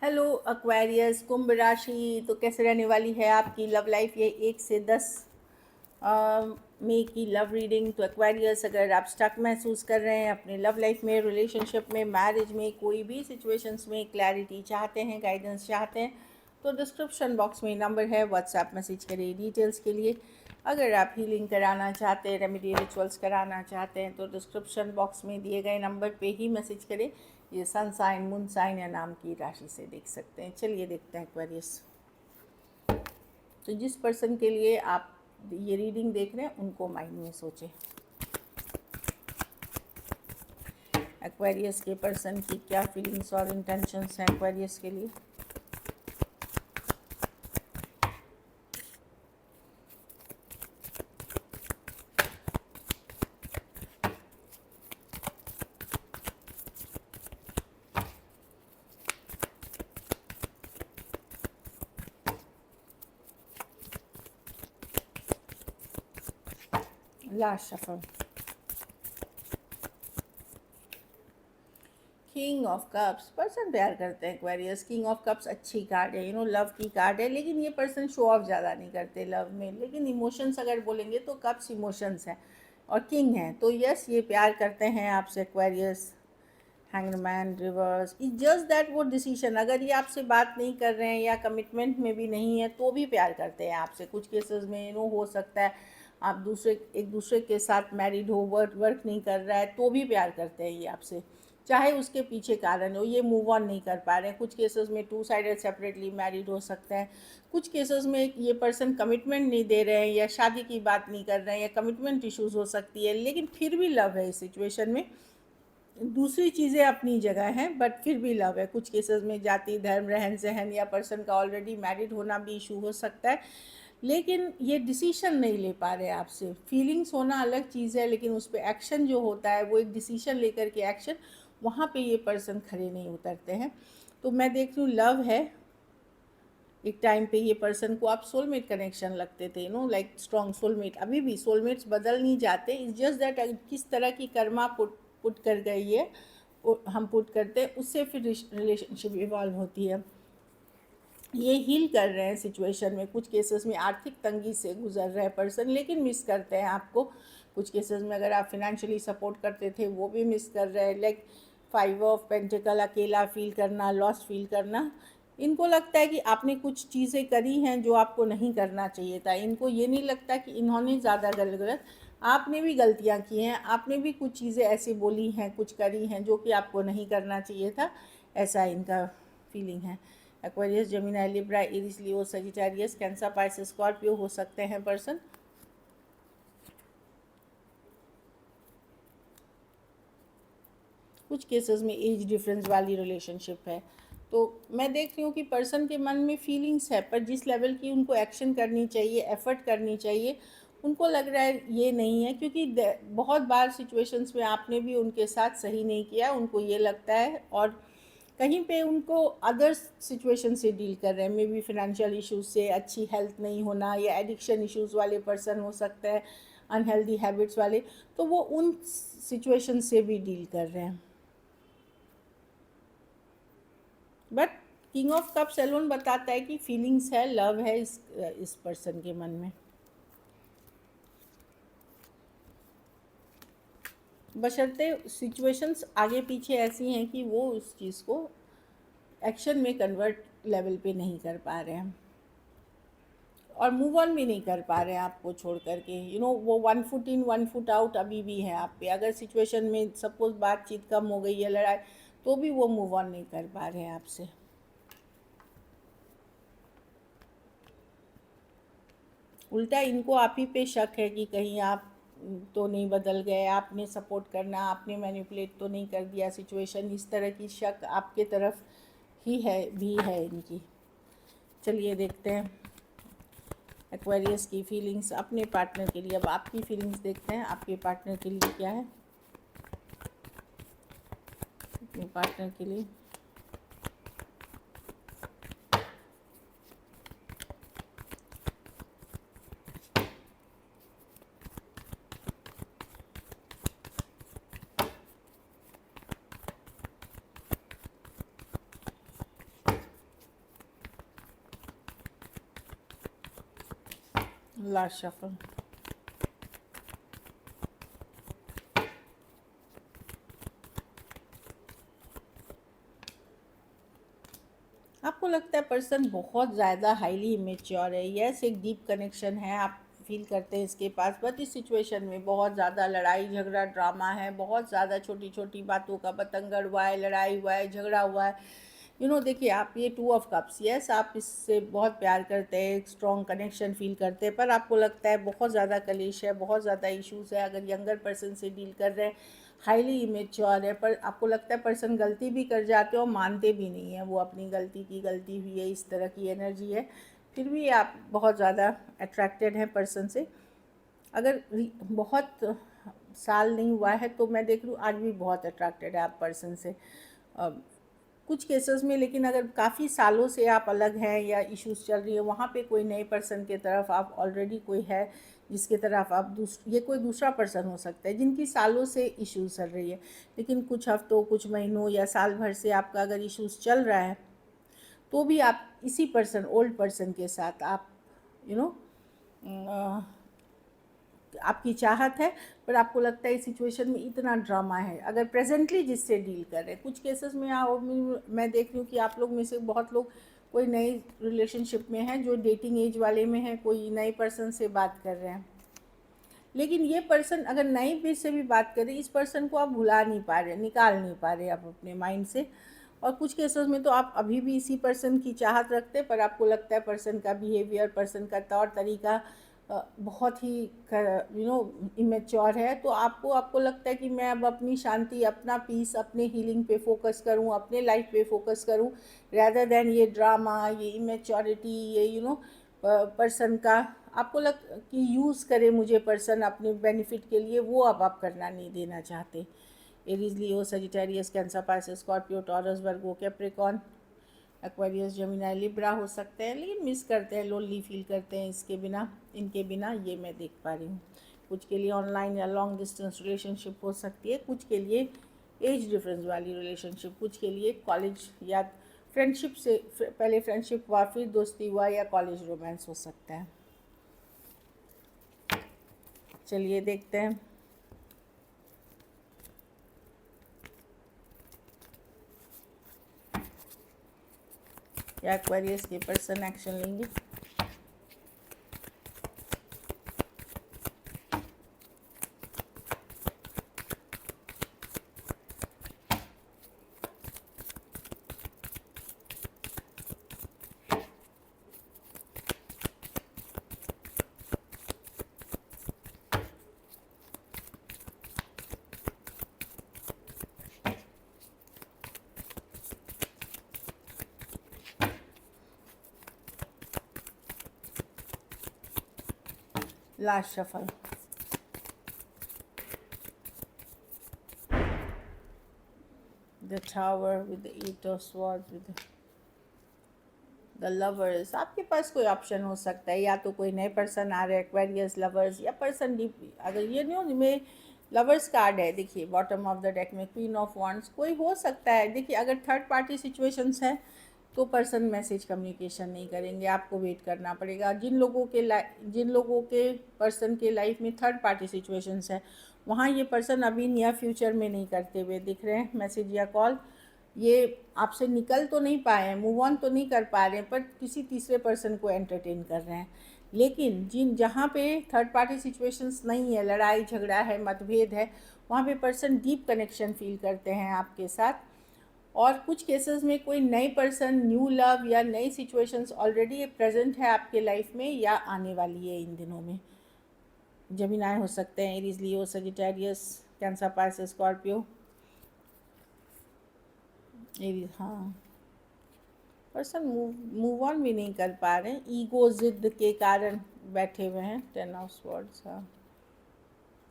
Hello Aquarius कुंभ राशि। तो कैसे रहने वाली है आपकी लव लाइफ ये 1 से 10 मई की लव रीडिंग। तो एक्वेरियस, अगर आप स्टक महसूस कर रहे हैं अपने लव लाइफ में, रिलेशनशिप में, मैरिज में, कोई भी सिचुएशंस में क्लैरिटी चाहते हैं, गाइडेंस चाहते हैं, तो डिस्क्रिप्शन बॉक्स में नंबर है, व्हाट्सएप मैसेज करिए डिटेल्स के लिए। अगर आप हीलिंग कराना चाहते हैं, रेमेडी रिचुअल्स कराना चाहते हैं, तो डिस्क्रिप्शन बॉक्स में दिए गए नंबर पे ही मैसेज करें। ये सन साइन, मून साइन या नाम की राशि से देख सकते हैं। चलिए देखते हैं एक्वेरियस। तो जिस पर्सन के लिए आप ये रीडिंग देख रहे हैं उनको माइंड में सोचें। एक्वेरियस के पर्सन की क्या फीलिंग्स और इंटेंशंस हैं एक्वेरियस के लिए। Last shuffle, king of cups. Person प्यार करते हैं एक्वेरियस। किंग ऑफ कप्स अच्छी कार्ड है, लव की कार्ड है, लेकिन ये पर्सन शो ऑफ ज़्यादा नहीं करते लव में। लेकिन इमोशंस अगर बोलेंगे तो कप्स इमोशंस हैं और किंग हैं, तो यस ये प्यार करते हैं आपसे Aquarius. Hangman, reverse, is just that वो डिसीजन, अगर ये आपसे बात नहीं कर रहे हैं या कमिटमेंट में भी नहीं है तो भी प्यार करते हैं आपसे। कुछ केसेस में हो सकता है आप एक दूसरे के साथ मैरिड हो, वर्क नहीं कर रहा है तो भी प्यार करते हैं ये आपसे, चाहे उसके पीछे कारण हो, ये मूव ऑन नहीं कर पा रहे हैं। कुछ केसेस में 2 साइडेड सेपरेटली मैरिड हो सकते हैं। कुछ केसेस में ये पर्सन कमिटमेंट नहीं दे रहे हैं या शादी की बात नहीं कर रहे हैं या कमिटमेंट इश्यूज हो सकती है, लेकिन फिर भी लव है इस सिचुएशन में। दूसरी चीज़ें अपनी जगह हैं बट फिर भी लव है। कुछ केसेस में जाति, धर्म, रहन सहन या पर्सन का ऑलरेडी मैरिड होना भी इशू हो सकता है, लेकिन ये डिसीजन नहीं ले पा रहे आपसे। फीलिंग्स होना अलग चीज़ है, लेकिन उस पर एक्शन जो होता है वो एक डिसीजन लेकर के एक्शन, वहाँ पे ये पर्सन खड़े नहीं उतरते हैं। तो मैं देख रही हूँ लव है। एक टाइम पे ये पर्सन को आप सोलमेट कनेक्शन लगते थे, लाइक स्ट्रॉन्ग सोलमेट। अभी भी सोलमेट्स बदल नहीं जाते, इट्स जस्ट दैट किस तरह की कर्मा पुट कर गई है, हम पुट करते हैं, उससे फिर रिलेशनशिप इवॉल्व होती है। ये हील कर रहे हैं सिचुएशन में। कुछ केसेस में आर्थिक तंगी से गुजर रहे हैं पर्सन, लेकिन मिस करते हैं आपको। कुछ केसेस में अगर आप फिनेंशियली सपोर्ट करते थे वो भी मिस कर रहे हैं। लाइक 5 ऑफ पेंटिकल, अकेला फील करना, लॉस्ट फील करना। इनको लगता है कि आपने कुछ चीज़ें करी हैं जो आपको नहीं करना चाहिए था। इनको ये नहीं लगता कि इन्होंने ज़्यादा गलत, आपने भी गलतियाँ की हैं, आपने भी कुछ चीज़ें ऐसी बोली हैं, कुछ करी हैं जो कि आपको नहीं करना चाहिए था। ऐसा इनका फीलिंग है। Aquarius, Gemini, Libra, Aries, Leo, Sagittarius, Cancer, Pisces, Scorpio हो सकते हैं पर्सन। कुछ केसेस में एज डिफरेंस वाली रिलेशनशिप है। तो मैं देख रही हूँ कि पर्सन के मन में फीलिंग्स है, पर जिस लेवल की उनको एक्शन करनी चाहिए, एफर्ट करनी चाहिए, उनको लग रहा है ये नहीं है। क्योंकि बहुत बार सिचुएशंस में आपने भी उनके साथ सही नहीं किया, उनको ये लगता है। और कहीं पे उनको अदर सिचुएशन से डील कर रहे हैं, मे बी फिनेंशियल इश्यूज से, अच्छी हेल्थ नहीं होना, या एडिक्शन इश्यूज़ वाले पर्सन हो सकते हैं, अनहेल्दी हैबिट्स वाले, तो वो उन सिचुएशन से भी डील कर रहे हैं। But King of Cup salon बताता है कि फीलिंग्स है, लव है इस पर्सन के मन में। बशर्ते सिचुएशंस आगे पीछे ऐसी हैं कि वो उस चीज़ को एक्शन में कन्वर्ट लेवल पे नहीं कर पा रहे हैं और मूव ऑन भी नहीं कर पा रहे हैं आपको छोड़ करके। वो 1 फुट इन 1 फुट आउट अभी भी है आप पे। अगर सिचुएशन में सपोज बातचीत कम हो गई है, लड़ाई, तो भी वो मूव ऑन नहीं कर पा रहे हैं आपसे। उल्टा इनको आप ही पे शक है कि कहीं आप तो नहीं बदल गए, आपने सपोर्ट करना, आपने मैनिपुलेट तो नहीं कर दिया सिचुएशन। इस तरह की शक आपके तरफ ही है इनकी। चलिए देखते हैं एक्वेरियस की फीलिंग्स अपने पार्टनर के लिए। अब आपकी फीलिंग्स देखते हैं आपके पार्टनर के लिए क्या है। अपने पार्टनर के लिए लास्ट शफल। आपको लगता है पर्सन बहुत ज़्यादा हाईली इमेच्योर है, यस एक डीप कनेक्शन है, आप फील करते हैं इसके पास, बट इस सिचुएशन में बहुत ज़्यादा लड़ाई झगड़ा ड्रामा है, बहुत ज़्यादा छोटी छोटी बातों का बतंगड़ हुआ है, लड़ाई हुआ है, झगड़ा हुआ है। देखिए आप ये 2 ऑफ कप्स, यस आप इससे बहुत प्यार करते हैं, एक स्ट्रॉन्ग कनेक्शन फील करते हैं, पर आपको लगता है बहुत ज़्यादा कलेश है, बहुत ज़्यादा इश्यूज़ है। अगर यंगर पर्सन से डील कर रहे हैं, हाईली इमेच्योर है, पर आपको लगता है पर्सन गलती भी कर जाते हो, मानते भी नहीं है वो अपनी गलती की, गलती हुई है, इस तरह की एनर्जी है। फिर भी आप बहुत ज़्यादा अट्रैक्टेड हैं पर्सन से। अगर बहुत साल नहीं हुआ है तो मैं देख लूँ आज भी बहुत अट्रैक्टेड है आप पर्सन से। कुछ केसेस में, लेकिन अगर काफ़ी सालों से आप अलग हैं या इश्यूज चल रही है, वहाँ पे कोई नए पर्सन के तरफ आप ऑलरेडी कोई है जिसके तरफ आप ये कोई दूसरा पर्सन हो सकता है जिनकी सालों से इश्यूज चल रही है, लेकिन कुछ हफ्तों कुछ महीनों या साल भर से आपका अगर इश्यूज चल रहा है तो भी आप इसी पर्सन, ओल्ड पर्सन के साथ आप यू नो आपकी चाहत है, पर आपको लगता है इस सिचुएशन में इतना ड्रामा है। अगर प्रेजेंटली जिससे डील कर रहे हैं, कुछ केसेस में मैं देख रही हूँ कि आप लोग में से बहुत लोग कोई नई रिलेशनशिप में हैं, जो डेटिंग एज वाले में हैं, कोई नए पर्सन से बात कर रहे हैं, लेकिन ये पर्सन अगर नई भी से भी बात करें, इस पर्सन को आप भुला नहीं पा रहे, निकाल नहीं पा रहे आप अपने माइंड से। और कुछ केसेस में तो आप अभी भी इसी पर्सन की चाहत रखते, पर आपको लगता है पर्सन का बिहेवियर, पर्सन का तौर तरीका बहुत ही इमेच्योर है, तो आपको लगता है कि मैं अब अपनी शांति, अपना पीस, अपने हीलिंग पे फोकस करूं, अपने लाइफ पे फोकस करूं, रैदर देन ये ड्रामा, ये इमेच्योरिटी, ये पर्सन का आपको लग कि यूज़ करे मुझे पर्सन अपने बेनिफिट के लिए, वो अब आप करना नहीं देना चाहते। Aries, Leo, Sagittarius, Cancer, Pisces, Scorpio, Taurus, Virgo, Capricorn, Aquarius, Gemini, Libra हो सकते हैं, लेकिन मिस करते हैं, लोनली फील करते हैं इसके बिना, इनके बिना, ये मैं देख पा रही हूँ। कुछ के लिए ऑनलाइन या लॉन्ग डिस्टेंस रिलेशनशिप हो सकती है, कुछ के लिए एज डिफरेंस वाली रिलेशनशिप, कुछ के लिए कॉलेज या फ्रेंडशिप से पहले फ्रेंडशिप हुआ, फिर दोस्ती हुआ, या कॉलेज रोमांस हो सकता है। चलिए देखते हैं। या एक्वेरियस के पर्सन एक्शन लेंगे। Last shuffle. The Tower with the 8 of Swords with the lovers. आपके पास कोई ऑप्शन हो सकता है, या तो कोई नए पर्सन आ रहे हैं, एक्वेरियस, लवर्स, या पर्सन डीप। अगर ये नहीं में लवर्स कार्ड है, देखिए बॉटम ऑफ द डेक में क्वीन ऑफ वॉन्ड्स, कोई हो सकता है। देखिए अगर थर्ड पार्टी सिचुएशंस है तो पर्सन मैसेज कम्युनिकेशन नहीं करेंगे, आपको वेट करना पड़ेगा। जिन लोगों के पर्सन के लाइफ में थर्ड पार्टी सिचुएशंस है, वहाँ ये पर्सन अभी नियर फ्यूचर में नहीं करते हुए दिख रहे हैं मैसेज या कॉल। ये आपसे निकल तो नहीं पाए हैं, मूव ऑन तो नहीं कर पा रहे हैं, पर किसी तीसरे पर्सन को एंटरटेन कर रहे हैं। लेकिन जहाँ पे थर्ड पार्टी सिचुएशंस नहीं है, लड़ाई झगड़ा है, मतभेद है, वहाँ पे पर्सन डीप कनेक्शन फील करते हैं आपके साथ। और कुछ केसेस में कोई नई पर्सन, न्यू लव या नई सिचुएशंस ऑलरेडी प्रेजेंट है आपके लाइफ में या आने वाली है इन दिनों में। जेमिनी हो सकते हैं, Aries, Leo, Sagittarius, Cancer, Pisces, Scorpio, Aries. हाँ, पर्सन मूव ऑन भी नहीं कर पा रहे हैं, ईगो जिद के कारण बैठे हुए हैं। 10 ऑफ स्वॉर्ड्स। हाँ,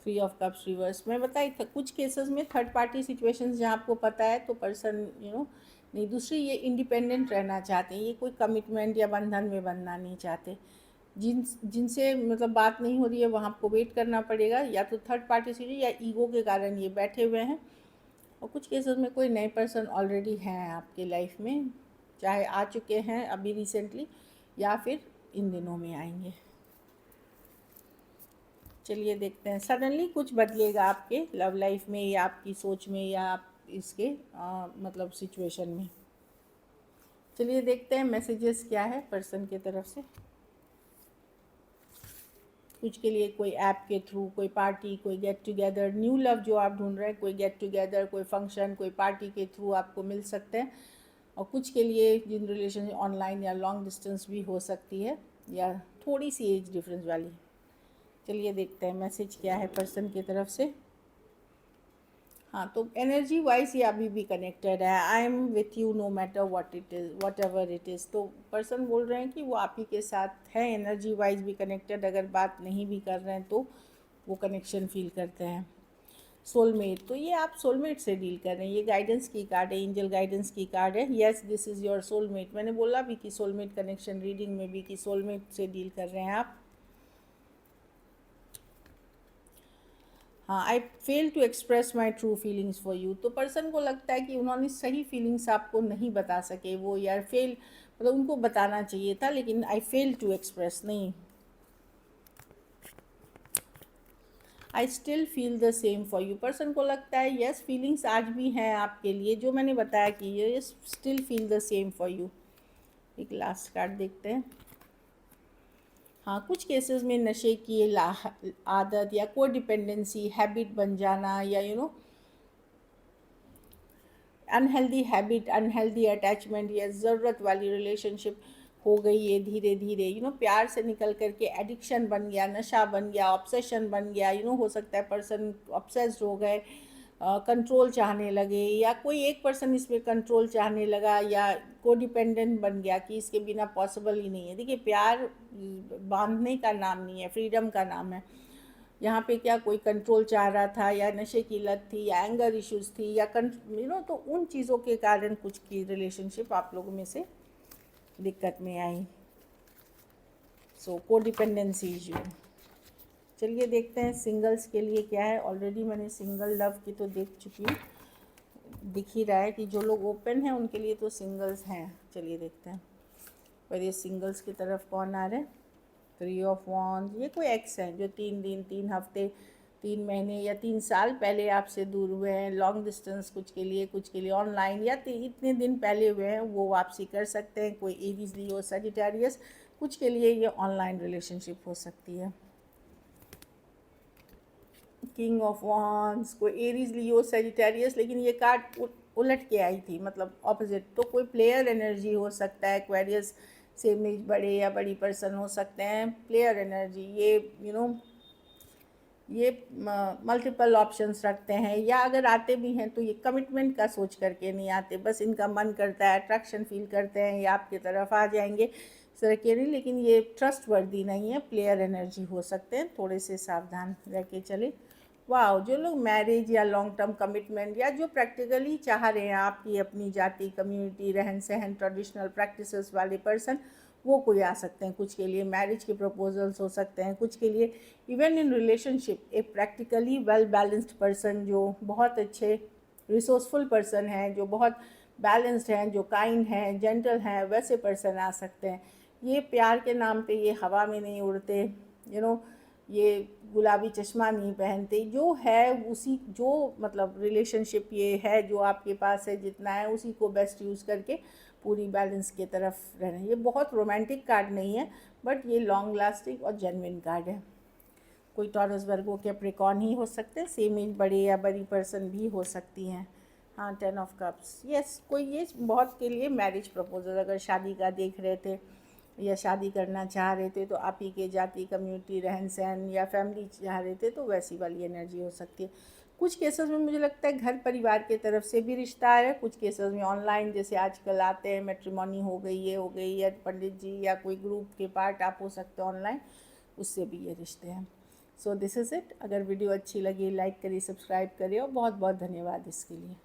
3 ऑफ कप्स रिवर्स। मैं बताई था कुछ केसेस में थर्ड पार्टी सिचुएशंस जहाँ आपको पता है तो पर्सन नहीं। दूसरी, ये इंडिपेंडेंट रहना चाहते हैं, ये कोई कमिटमेंट या बंधन में बनना नहीं चाहते। जिनसे मतलब बात नहीं हो रही है, वहाँ आपको वेट करना पड़ेगा, या तो थर्ड पार्टी सिचुएशन या ईगो के कारण ये बैठे हुए हैं। और कुछ केसेस में कोई नए पर्सन ऑलरेडी हैं आपके लाइफ में, चाहे आ चुके हैं अभी रिसेंटली या फिर इन दिनों में आएंगे। चलिए देखते हैं, सडनली कुछ बदलेगा आपके लव लाइफ में या आपकी सोच में या आप इसके मतलब सिचुएशन में। चलिए देखते हैं मैसेजेस क्या है पर्सन की तरफ से। कुछ के लिए कोई ऐप के थ्रू, कोई पार्टी, कोई गेट टुगेदर, न्यू लव जो आप ढूंढ रहे हैं, कोई गेट टुगेदर, कोई फंक्शन, कोई पार्टी के थ्रू आपको मिल सकते हैं। और कुछ के लिए जिन रिलेशन ऑनलाइन या लॉन्ग डिस्टेंस भी हो सकती है या थोड़ी सी एज डिफरेंस वाली। चलिए देखते हैं मैसेज क्या है पर्सन की तरफ से। हाँ, तो एनर्जी वाइज ये अभी भी कनेक्टेड है। I am with you know matter what it is, what ever it is. तो पर्सन बोल रहे हैं कि वो आप ही के साथ है, एनर्जी वाइज भी कनेक्टेड। अगर बात नहीं भी कर रहे हैं तो वो कनेक्शन फील करते हैं। सोलमेट, तो ये आप सोलमेट से डील कर रहे हैं। ये गाइडेंस की कार्ड है, एंजल गाइडेंस की कार्ड है। Yes, this is your soulmate. मैंने बोला भी कि सोलमेट कनेक्शन रीडिंग में भी कि सोलमेट से डील कर रहे हैं आप। हाँ, I fail to express my true feelings for you. तो पर्सन को लगता है कि उन्होंने सही फीलिंग्स आपको नहीं बता सके वो, यार फेल मतलब उनको बताना चाहिए था लेकिन आई फेल टू एक्सप्रेस, नहीं। I still feel the same for you. Person को लगता है यस फीलिंग्स आज भी हैं आपके लिए, जो मैंने बताया कि ये still feel the same for you. एक लास्ट कार्ड देखते हैं। हाँ, कुछ केसेस में नशे की आदत या को डिपेंडेंसी हैबिट बन जाना या अनहेल्दी हैबिट, अनहेल्दी अटैचमेंट या ज़रूरत वाली रिलेशनशिप हो गई है धीरे धीरे। प्यार से निकल करके एडिक्शन बन गया, नशा बन गया, ऑब्सेशन बन गया। हो सकता है पर्सन ऑब्सेस्ड हो गए, कंट्रोल चाहने लगे, या कोई एक पर्सन इसमें कंट्रोल चाहने लगा या को डिपेंडेंट बन गया कि इसके बिना पॉसिबल ही नहीं है। देखिए, प्यार बांधने का नाम नहीं है, फ्रीडम का नाम है। यहाँ पे क्या कोई कंट्रोल चाह रहा था या नशे की लत थी या एंगर इश्यूज थी या तो उन चीज़ों के कारण कुछ की रिलेशनशिप आप लोगों में से दिक्कत में आई। सो को डिपेंडेंसी इशू। चलिए देखते हैं सिंगल्स के लिए क्या है। ऑलरेडी मैंने सिंगल लव की तो देख चुकी हूँ, दिख ही रहा है कि जो लोग ओपन हैं उनके लिए तो सिंगल्स हैं। चलिए देखते हैं पर ये सिंगल्स की तरफ कौन आ रहा है। 3 ऑफ वॉन्ड्स, ये कोई एक्स है जो 3 दिन, 3 हफ्ते, 3 महीने या 3 साल पहले आपसे दूर हुए हैं। लॉन्ग डिस्टेंस कुछ के लिए ऑनलाइन या इतने दिन पहले हुए हैं, वो वापसी कर सकते हैं। कोई एरीज, लियो, सजिटेरियस, कुछ के लिए ये ऑनलाइन रिलेशनशिप हो सकती है। किंग ऑफ वॉन्ड्स, कोई एरीज, लियो, सजिटेरियस, लेकिन ये कार्ड उलट के आई थी, मतलब ऑपोजिट। तो कोई प्लेयर एनर्जी हो सकता है, एक्वेरियस से में बड़े या बड़ी पर्सन हो सकते हैं। प्लेयर एनर्जी ये ये मल्टीपल ऑप्शंस रखते हैं, या अगर आते भी हैं तो ये कमिटमेंट का सोच करके नहीं आते, बस इनका मन करता है, अट्रैक्शन फील करते हैं, ये आपकी तरफ आ जाएंगे इस तरह के नहीं, लेकिन ये ट्रस्ट वर्दी नहीं है। प्लेयर एनर्जी हो सकते हैं, थोड़े से सावधान रह के चले। वाह, जो लोग मैरिज या लॉन्ग टर्म कमिटमेंट या जो प्रैक्टिकली चाह रहे हैं आपकी अपनी जाति, कम्युनिटी, रहन सहन, ट्रेडिशनल प्रैक्टिसेस वाले पर्सन, वो कोई आ सकते हैं। कुछ के लिए मैरिज के प्रपोजल्स हो सकते हैं, कुछ के लिए इवन इन रिलेशनशिप एक प्रैक्टिकली वेल बैलेंस्ड पर्सन, जो बहुत अच्छे रिसोर्सफुल पर्सन हैं, जो बहुत बैलेंस्ड हैं, जो काइंड हैं, जेंटल हैं, वैसे पर्सन आ सकते हैं। ये प्यार के नाम पे ये हवा में नहीं उड़ते, ये गुलाबी चश्मा नहीं पहनते। जो है उसी, जो मतलब रिलेशनशिप ये है जो आपके पास है, जितना है उसी को बेस्ट यूज़ करके पूरी बैलेंस की तरफ रहना। ये बहुत रोमांटिक कार्ड नहीं है, बट ये लॉन्ग लास्टिंग और जेन्युइन कार्ड है। कोई टॉरस, वर्गो, कैप्रिकॉर्न ही हो सकते हैं, सेम एज बड़े या बड़ी पर्सन भी हो सकती हैं। हाँ, 10 ऑफ कप्स, यस, कोई ये बहुत के लिए मैरिज प्रपोजल, अगर शादी का देख रहे थे या शादी करना चाह रहे थे तो आप ही के जाति, कम्युनिटी, रहन सहन या फैमिली चाह रहे थे, तो वैसी वाली एनर्जी हो सकती है। कुछ केसेस में मुझे लगता है घर परिवार के तरफ से भी रिश्ता है। कुछ केसेस में ऑनलाइन जैसे आजकल आते हैं, मैट्रिमोनी हो गई, ये हो गई, या पंडित जी या कोई ग्रुप के पार्ट आप हो सकते हैं ऑनलाइन, उससे भी ये रिश्ते हैं। So this is it. अगर वीडियो अच्छी लगी लाइक करिए, सब्सक्राइब करिए, और बहुत बहुत धन्यवाद इसके लिए।